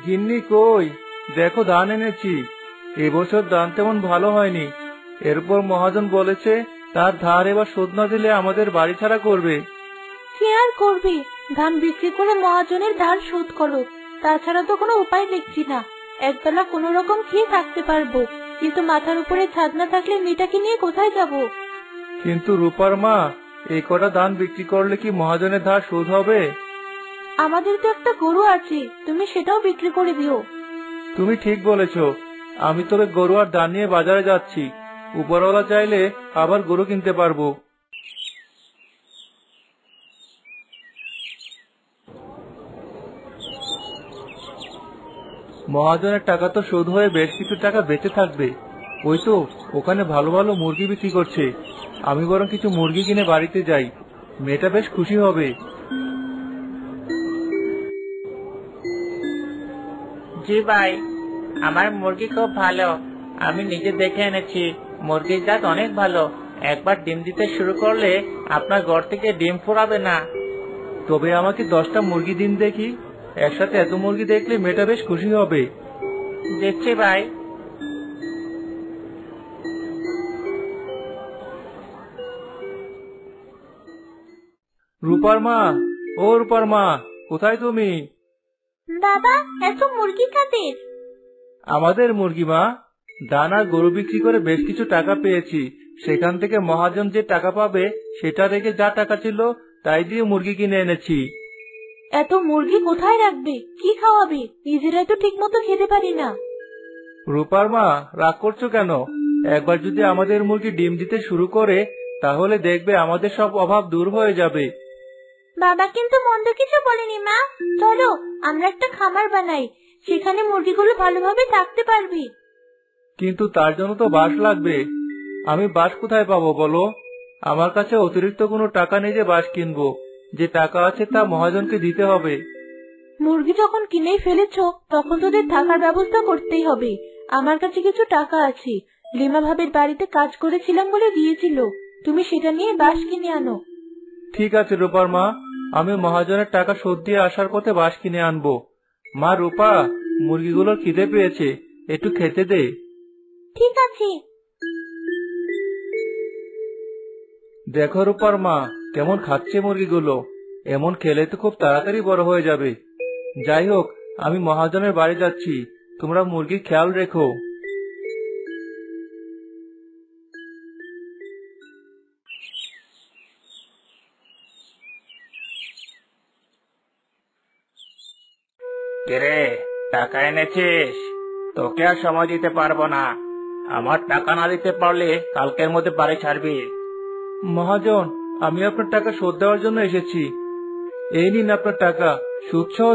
গিন্নি কই, দেখো ধান এনেছি। এবছর ধান তেমন ভালো হয়নি। এরপর মহাজন বলেছে তার ধার এবার শোধ না দিলে আমাদের বাড়ি ছাড়া করবে। কি আর করবে, ধান বিক্রি করে মহাজনের ধার শোধ করো। তাছাড়া তো কোনো উপায় দেখছি না। একবেলা কোনো রকম খেয়ে থাকতে পারবো, কিন্তু মাথার উপরে ছাদ না থাকলে মেয়েটাকে নিয়ে কোথায় যাব? কিন্তু রূপার মা, এই কটা ধান বিক্রি করলে কি মহাজনের ধার শোধ হবে? আমাদের তো একটা গরু আছে, তুমি সেটাও বিক্রি করে দিও। তুমি ঠিক বলেছ। আমি তবে গরু আর ধান নিয়ে বাজারে যাচ্ছি। উপরওয়ালা চাইলে আবার গরু কিনতে পারবো। মহাজনের টাকা তো শোধ হয়ে বেশ কিছু টাকা বেঁচে থাকবে। ওই তো ওখানে ভালো ভালো মুরগি বিক্রি করছে। আমি বরং কিছু মুরগি কিনে বাড়িতে যাই, মেয়েটা বেশ খুশি হবে। জি ভাই, আমার মুরগি খুব ভালো। আমি নিজে দেখে এনেছি, মুরগির জাত অনেক ভালো। একবার ডিম দিতে শুরু করলে আপনার ঘর থেকে ডিম ফুরাবে না। তবে আমাকে 10টা মুরগি দিন দেখি। একসাথে এত মুরগি দেখলে মেয়েটা বেশ খুশি হবে। দেখছি ভাই। রূপার মা, ও রূপার মা, কোথায় তুমি? বাবা, এত মুরগি কাদের? আমাদের মুরগি মা। ধান আর গরু বিক্রি করে বেশ কিছু টাকা পেয়েছি। সেখান থেকে মহাজন যে টাকা পাবে সেটা রেখে যা টাকা ছিল তাই দিয়ে মুরগি কিনে এনেছি। এত মুরগি কোথায় রাখবে, কি খাওয়াবে? নিজেরাই তো ঠিক মতো খেতে পারি না। রূপার মা, রাগ করছো কেন? একবার যদি আমাদের মুরগি ডিম দিতে শুরু করে তাহলে দেখবে আমাদের সব অভাব দূর হয়ে যাবে। বাবা কিন্তু মন্দ কিছু বলেনি মা। চলো আমরা একটা খামার বানাই, সেখানে মুরগিগুলো ভালোভাবে থাকতে পারবি। কিন্তু তার জন্য তো বাঁশ লাগবে। আমি বাঁশ কোথায় পাবো বলো? আমার কাছে অতিরিক্ত কোনো টাকা নেই যে বাঁশ কিনবো। যে টাকা আছে তা মহাজনকে দিতে হবে। মুরগি যখন কিনেই ফেলেছো তখন তোদের থাকার ব্যবস্থা করতেই হবে। আমার কাছে কিছু টাকা আছে, লিমা ভাবির বাড়িতে কাজ করেছিলাম বলে দিয়েছিল। তুমি সেটা নিয়ে বাঁশ কিনে আনো। ঠিক আছে রূপার মা, আমি মহাজনের টাকা শোধ দিয়ে আসার পথে বাঁশ কিনে আনবো। মা রূপা, মুরগিগুলোর খিদে পেয়েছে, একটু খেতে দে। ঠিক আছে। দেখো রূপার মা, কেমন খাচ্ছে মুরগিগুলো। এমন খেলে তো খুব তাড়াতাড়ি বড় হয়ে যাবে। যাই হোক, আমি মহাজনের বাড়ি যাচ্ছি, তোমরা মুরগির খেয়াল রেখো। কিরে, টাকা এনেছিস? তোকে আর সময় দিতে পারবো না। আমার টাকা না দিতে পারলে কালকের মধ্যে বাড়ি ছাড়বি। মহাজন, আমি আপনার টাকা শোধ দেওয়ার জন্য এসেছি। এই নিন আপনার টাকা, সুদ সহ